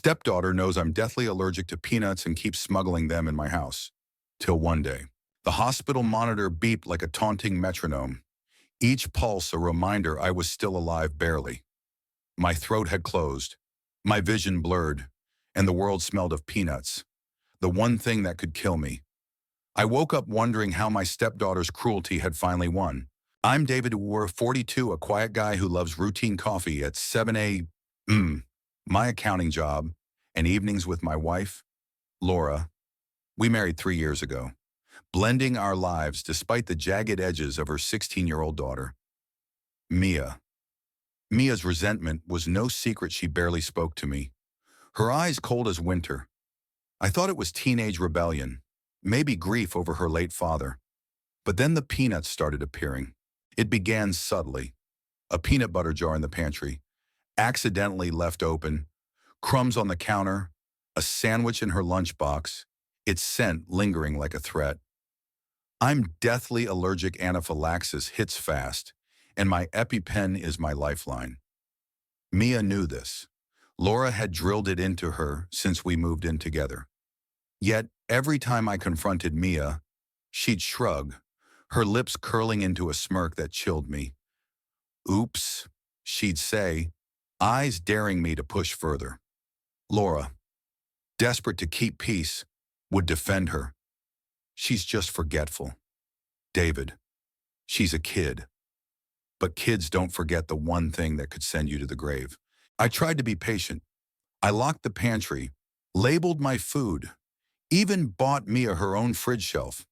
Stepdaughter knows I'm deathly allergic to peanuts and keeps smuggling them in my house. Till one day, the hospital monitor beeped like a taunting metronome, each pulse a reminder I was still alive barely. My throat had closed, my vision blurred, and the world smelled of peanuts, the one thing that could kill me. I woke up wondering how my stepdaughter's cruelty had finally won. I'm David War, 42, a quiet guy who loves routine coffee at 7 a.m. My accounting job, and evenings with my wife, Laura. We married 3 years ago, blending our lives despite the jagged edges of her 16-year-old daughter, Mia. Mia's resentment was no secret. She barely spoke to me, her eyes cold as winter. I thought it was teenage rebellion, maybe grief over her late father. But then the peanuts started appearing. It began subtly. A peanut butter jar in the pantry, accidentally left open, crumbs on the counter, a sandwich in her lunchbox, its scent lingering like a threat. I'm deathly allergic. Anaphylaxis hits fast, and my EpiPen is my lifeline. Mia knew this. Laura had drilled it into her since we moved in together. Yet, every time I confronted Mia, she'd shrug, her lips curling into a smirk that chilled me. Oops, she'd say, eyes daring me to push further. Laura, desperate to keep peace, would defend her. She's just forgetful. David, she's a kid. But kids don't forget the one thing that could send you to the grave. I tried to be patient. I locked the pantry, labeled my food, even bought Mia her own fridge shelf.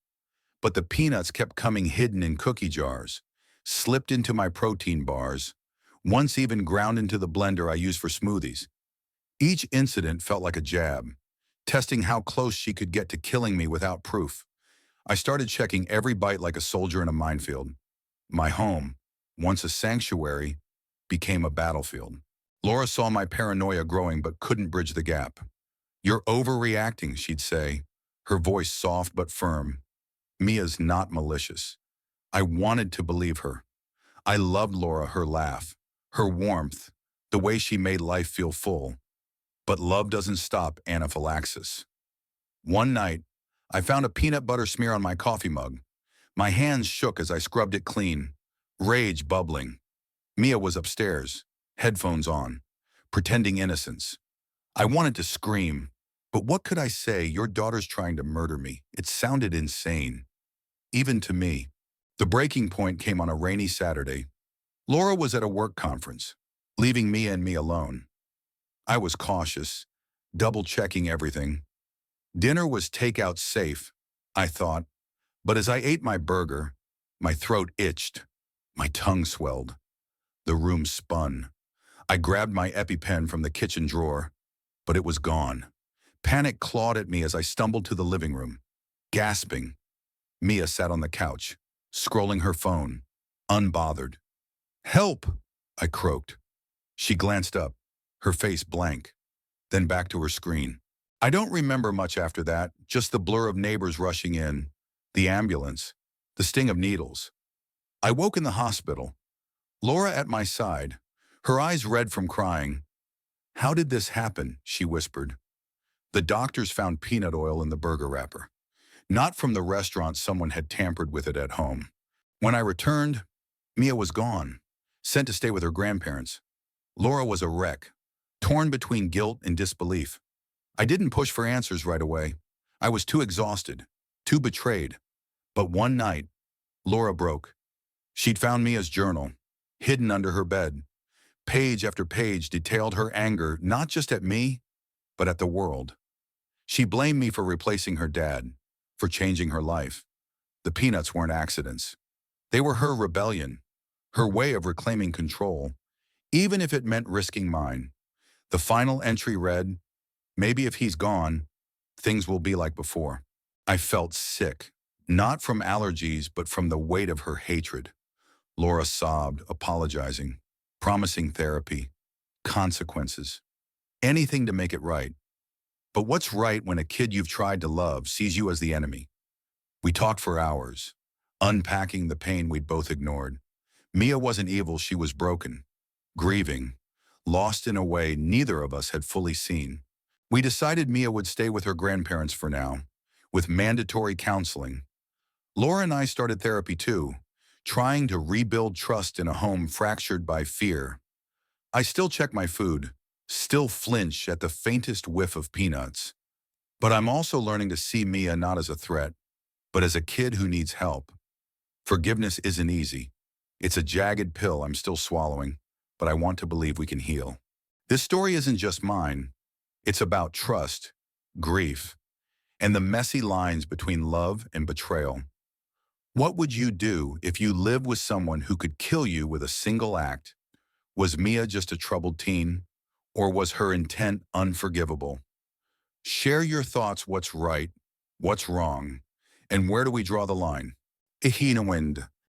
But the peanuts kept coming hidden in cookie jars, slipped into my protein bars, once even ground into the blender I use for smoothies. Each incident felt like a jab, testing how close she could get to killing me without proof. I started checking every bite like a soldier in a minefield. My home, once a sanctuary, became a battlefield. Laura saw my paranoia growing but couldn't bridge the gap. "You're overreacting," she'd say, her voice soft but firm. Mia's not malicious. I wanted to believe her. I loved Laura, her laugh, her warmth, the way she made life feel full. But love doesn't stop anaphylaxis. One night, I found a peanut butter smear on my coffee mug. My hands shook as I scrubbed it clean, rage bubbling. Mia was upstairs, headphones on, pretending innocence. I wanted to scream, but what could I say? "Your daughter's trying to murder me." It sounded insane, even to me. The breaking point came on a rainy Saturday. Laura was at a work conference, leaving Mia and me alone. I was cautious, double-checking everything. Dinner was takeout safe, I thought, but as I ate my burger, my throat itched, my tongue swelled. The room spun. I grabbed my EpiPen from the kitchen drawer, but it was gone. Panic clawed at me as I stumbled to the living room, gasping. Mia sat on the couch, scrolling her phone, unbothered. "Help!" I croaked. She glanced up, her face blank, then back to her screen. I don't remember much after that, just the blur of neighbors rushing in, the ambulance, the sting of needles. I woke in the hospital, Laura at my side, her eyes red from crying. "How did this happen?" she whispered. "The doctors found peanut oil in the burger wrapper. Not from the restaurant. Someone had tampered with it at home." When I returned, Mia was gone, sent to stay with her grandparents. Laura was a wreck, torn between guilt and disbelief. I didn't push for answers right away. I was too exhausted, too betrayed. But one night, Laura broke. She'd found Mia's journal, hidden under her bed. Page after page detailed her anger not just at me, but at the world. She blamed me for replacing her dad, for changing her life. The peanuts weren't accidents. They were her rebellion, her way of reclaiming control, even if it meant risking mine. The final entry read, "Maybe if he's gone, things will be like before." I felt sick, not from allergies, but from the weight of her hatred. Laura sobbed, apologizing, promising therapy, consequences, anything to make it right. But what's right when a kid you've tried to love sees you as the enemy? We talked for hours, unpacking the pain we'd both ignored. Mia wasn't evil, she was broken, grieving, lost in a way neither of us had fully seen. We decided Mia would stay with her grandparents for now, with mandatory counseling. Laura and I started therapy too, trying to rebuild trust in a home fractured by fear. I still check my food, still flinch at the faintest whiff of peanuts. But I'm also learning to see Mia not as a threat, but as a kid who needs help. Forgiveness isn't easy. It's a jagged pill I'm still swallowing, but I want to believe we can heal. This story isn't just mine. It's about trust, grief, and the messy lines between love and betrayal. What would you do if you lived with someone who could kill you with a single act? Was Mia just a troubled teen, or was her intent unforgivable? Share your thoughts. What's right, what's wrong, and where do we draw the line? Ihinawind.